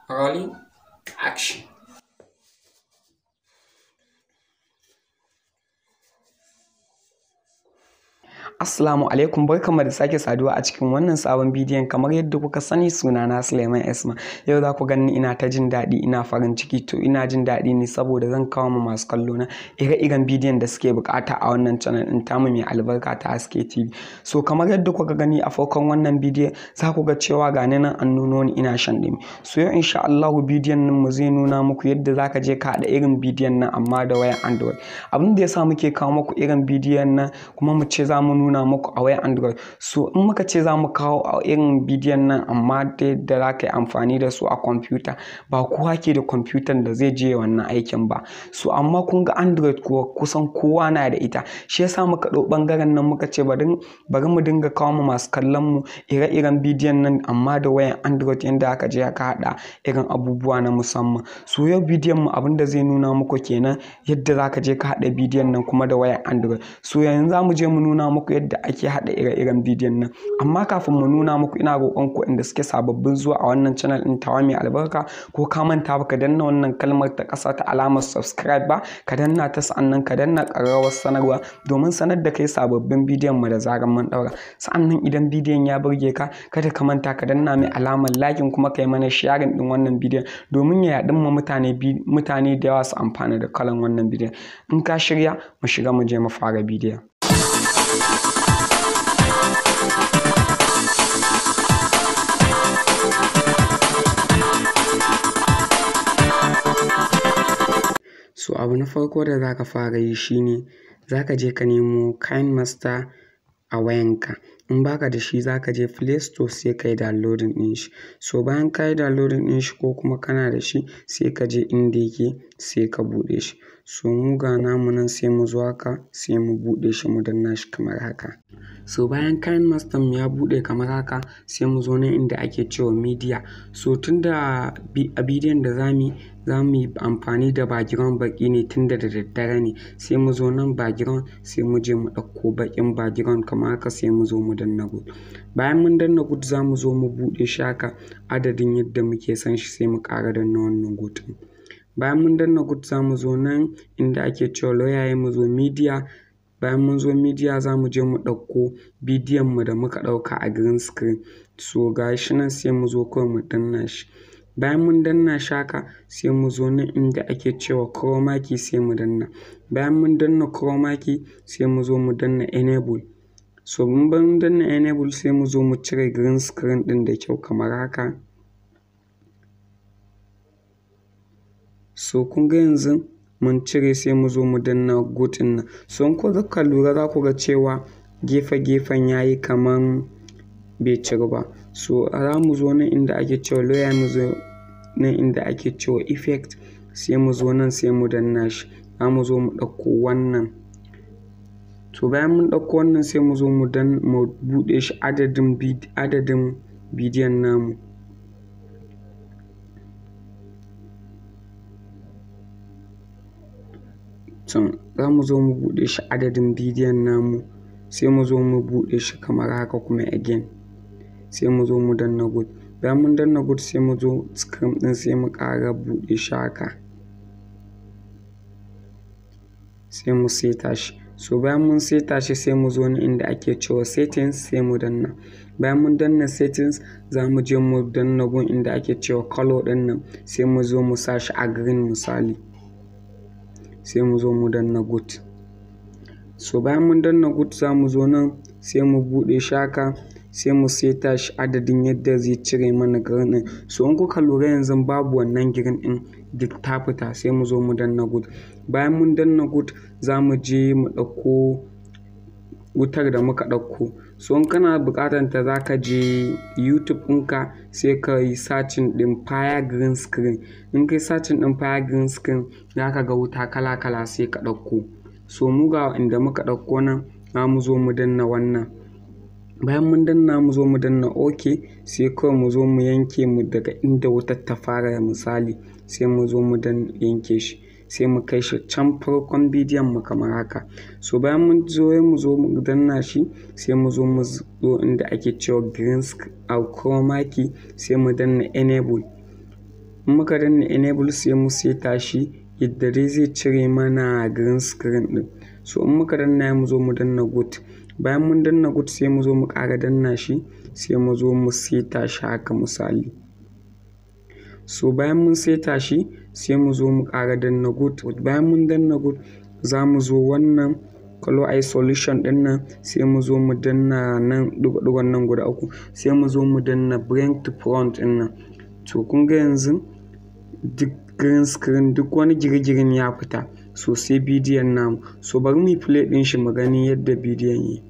Rolling action. Assalamu alaikum, barkanmu da sake saduwa a cikin wannan sabon bidiyon. Kamar yadda kuka sani, sunana Suleiman Esma. Yau za ku gani ina ta jin daɗi, ina farin ciki. To ina jin daɗi ne saboda zan kawo ma masu kallo na ire-iren bidiyon da suke bukata a wannan channel ɗin tamu mai albarka ta Haske TV. So kamar yadda kuka gani a farkon wannan bidiyon, za ku ga cewa ga nan an nuno ni ina shan ɗumi. So yau insha Allahu bidiyon nan mu zai nuna muku yadda za ka je ka haɗa irin bidiyon nan amma da wayar Android. Abin da ya sa muke kawo muku irin bidiyon nan kuma mu ce za mu nuna muku a wayar Android. So in muka ce za mu kawo a irin bidiyon nan amma da yadda za ka yi amfani da su a kwamfuta, ba kowa ke da kwamfutan da zai je wannan aikin ba. So amma kun ga Android kuwa kusan kowa na da ita. Shi yasa muka ɗau ɓangaren nan muka ce bari mu dinga kawo ma masu kallon mu ire-iren bidiyon nan amma da wayar Android, yadda aka je aka haɗa irin abubuwa na musamman. So yau bidiyon mu abin da zai nuna muku kenan, yadda za ka je ka haɗa bidiyon nan kuma da wayar Android. So yanzu za mu je mu nuna muku yadda ake haɗa ire-iren bidiyon nan. Amma kafin mu nuna muku, ina roƙon ku inda suke sababbin zuwa a wannan channel ɗin tawa mai albarka, ko ka manta ba ka danna wannan kalmar ta ƙasa ta alamar subscribe ba, ka danna ta, sa'annan ka danna ƙararrawar sanarwa domin sanar da kai sababbin bidiyon mu da zarar mun ɗaura. Sa'annan idan bidiyon ya burge ka, kada ka manta ka danna mai alamar liking kuma ka yi mana sharing ɗin wannan bidiyon domin ya yaɗin ma mutane da yawa su amfana da kalan wannan bidiyon. In ka shirya, mu shiga mu je mu fara bidiyon. So abu na farko da za ka fara yi shine za ka je ka nemo KineMaster a wayanka. In baka da shi, za ka je Play Store sai ka yi downloading ɗin shi. So bayan ka yi downloading ɗin shi ko kuma kana da shi, sai ka je inda yake sai ka buɗe shi. So mu ga namu nan, sai mu zo haka sai mu buɗe shi, mu danna shi kamar haka. So bayan KineMaster ya buɗe kamar haka, sai mu zo nan inda ake cewa media. So tunda a bidiyon da za mu yi amfani da background baki ne tunda da daddare ne, sai mu zo nan background, sai mu je mu ɗauko baƙin background kamar haka, sai mu zo mu danna good. Bayan mun danna good, za mu zo mu buɗe shi haka adadin yadda muke son shi, sai mu ƙara danna wannan good. Bayan mun danna good, za mu zo nan inda ake cewa lawyer, mu zo media. Bayan mun zo media, za mu je mu ɗauko bidiyon mu da muka ɗauka a green screen. So ga shi nan, sai mu zo kawai mu danna shi. Bayan mun danna shi haka, sai mu zo nan inda ake cewa chroma key, sai mu danna. Bayan mun danna chroma key, sai mu zo mu danna enable. So mun danna enable, sai mu zo mu cire green screen ɗin da kyau kamar haka. So kun ga yanzu mun cire, sai mu zo mu danna good ɗin nan. So in kuka lura, za ku ga cewa gefe-gefen yayi kaman bai cire ba. So za mu zo nan inda ake cewa lawyer, mu zo nan inda ake cewa effect, sai mu zo nan sai mu danna shi. Za mu zo mu ɗauko wannan. So bayan mun ɗauko wannan, sai mu zo mu buɗe shi adadin bidiyon namu. So za mu zo mu buɗe shi adadin bidiyon namu, sai mu zo mu buɗe shi kamar haka kuma again. Sai mu zo mu danna good. Bayan mun danna good, sai mu zo screen ɗin, sai mu ƙara buɗe shi haka, sai mu seta shi. So bayan mun seta shi, sai mu zo nan inda ake cewa settings, sai mu danna. Bayan mun danna settings, za mu je mu danna gun inda ake cewa color ɗin nan, sai mu zo mu sa shi a green misali, sai mu zo mu danna good. So bayan mun danna good, za mu zo nan sai mu buɗe shi haka, sai mu seta shi adadin yadda zai cire mana green ɗin. So in kuka lura yanzu babu wannan green ɗin, duk ta fita. Sai mu zo mu danna good. Bayan mun danna good, za mu je mu ɗauko wutar da muka ɗauko. So in kana buƙatar ta, za ka je YouTube ɗinka, sai ka yi searching ɗin fire green screen. In kai searching ɗin fire green screen, za ka ga wuta kala-kala, sai ka ɗauko. So mu ga inda muka ɗauko nan, za mu zo mu danna wannan. Bayan mun danna, mu zo mu danna OK, sai kawai mu zo mu yanke mu daga inda wutar ta fara misali, sai mu zo mu yanke shi, sai mu kai shi can farkon bidiyon mu kamar haka. So bayan mun zo mu danna shi, sai mu zo inda ake cewa green screen a chroma key, sai mu danna enable. in muka danna enable sai mu seta shi yadda dai zai cire mana green screen din. So in muka danna mu zo mu danna good, bayan mun danna good sai mu zo mu ƙara danna shi sai mu zo mu seta shi haka misali. So bayan mun seta shi sai mu zo mu ƙara danna good, bayan mun danna good za mu zo wannan color isolation din nan sai mu zo mu danna nan ɗigo-ɗigon nan guda uku sai mu zo mu danna bring to front din nan. To kun ga yanzu duk green screen duk wani gire-giren ya fita, so sai bidiyon namu. So bari mu play din shi mu gani yadda bidiyon yi.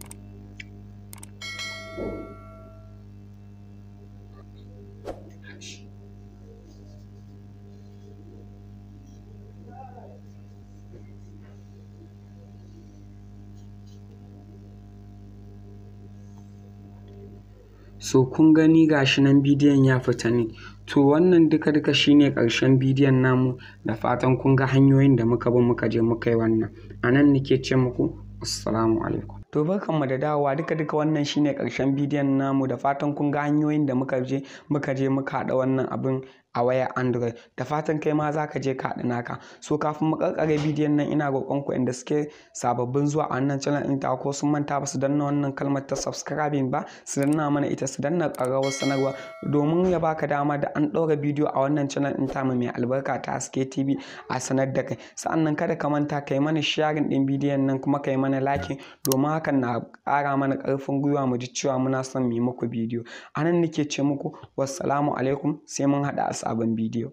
So kun gani gashi nan bidiyon ya fita ne. To wannan duka shine ƙarshen bidiyon namu, da fatan kun ga hanyoyin da muka bi muka je muka yi wannan. A nan nake ce muku assalamu alaikum. To barkanmu da dawowa, duka wannan shine ƙarshen bidiyon namu, da fatan kun ga hanyoyin da muka je muka haɗa wannan abin a wayar Android. Da fatan kai ma za ka je ka haɗa naka. So kafin mu ƙarƙare bidiyon nan ina roƙon ku inda suke sababbin zuwa a wannan channel ɗin ta ko sun manta ba su danna wannan kalmar ta subscribing ba, su danna mana ita, su danna ƙararrawar sanarwa domin ya baka dama da an ɗaura bidiyo a wannan channel ɗin ta mai albarka ta Haske TV a sanar da kai. Sa'annan kada ka manta kai mana sharing ɗin bidiyon nan kuma kai mana like domin hakan na ƙara mana ƙarfin gwiwa mu ji cewa muna son mu yi muku bidiyo. A nan nake ce muku wassalamu alaikum, sai mun haɗa a sabon bidiyo.